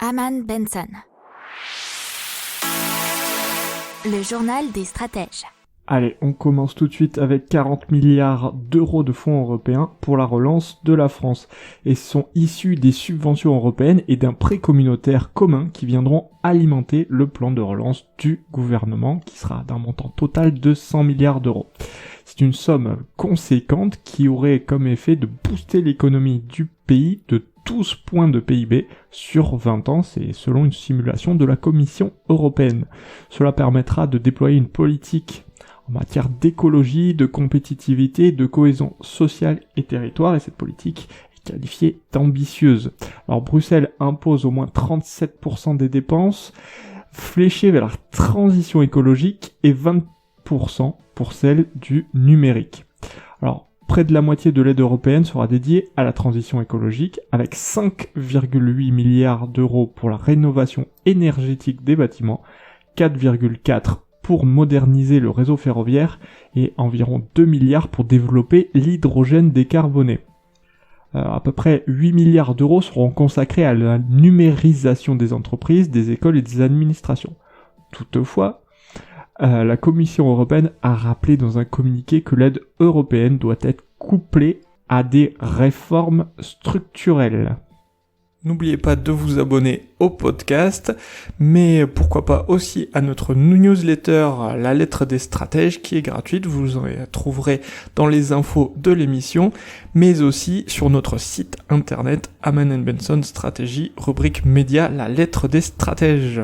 Aman Benson. Le journal des stratèges. Allez, on commence tout de suite avec 40 milliards d'euros de fonds européens pour la relance de la France. Et sont issus des subventions européennes et d'un prêt communautaire commun qui viendront alimenter le plan de relance du gouvernement qui sera d'un montant total de 100 milliards d'euros. C'est une somme conséquente qui aurait comme effet de booster l'économie du pays de 12 points de PIB sur 20 ans, c'est selon une simulation de la Commission européenne. Cela permettra de déployer une politique en matière d'écologie, de compétitivité, de cohésion sociale et territoire, et cette politique est qualifiée d'ambitieuse. Alors Bruxelles impose au moins 37% des dépenses fléchées vers la transition écologique et 20% pour celle du numérique. Alors, près de la moitié de l'aide européenne sera dédiée à la transition écologique, avec 5,8 milliards d'euros pour la rénovation énergétique des bâtiments, 4,4 pour moderniser le réseau ferroviaire et environ 2 milliards pour développer l'hydrogène décarboné. À peu près 8 milliards d'euros seront consacrés à la numérisation des entreprises, des écoles et des administrations. Toutefois, la Commission européenne a rappelé dans un communiqué que l'aide européenne doit être couplée à des réformes structurelles. N'oubliez pas de vous abonner au podcast, mais pourquoi pas aussi à notre newsletter La Lettre des Stratèges qui est gratuite, vous en trouverez dans les infos de l'émission, mais aussi sur notre site internet Aman Benson Stratégie, rubrique média La Lettre des Stratèges.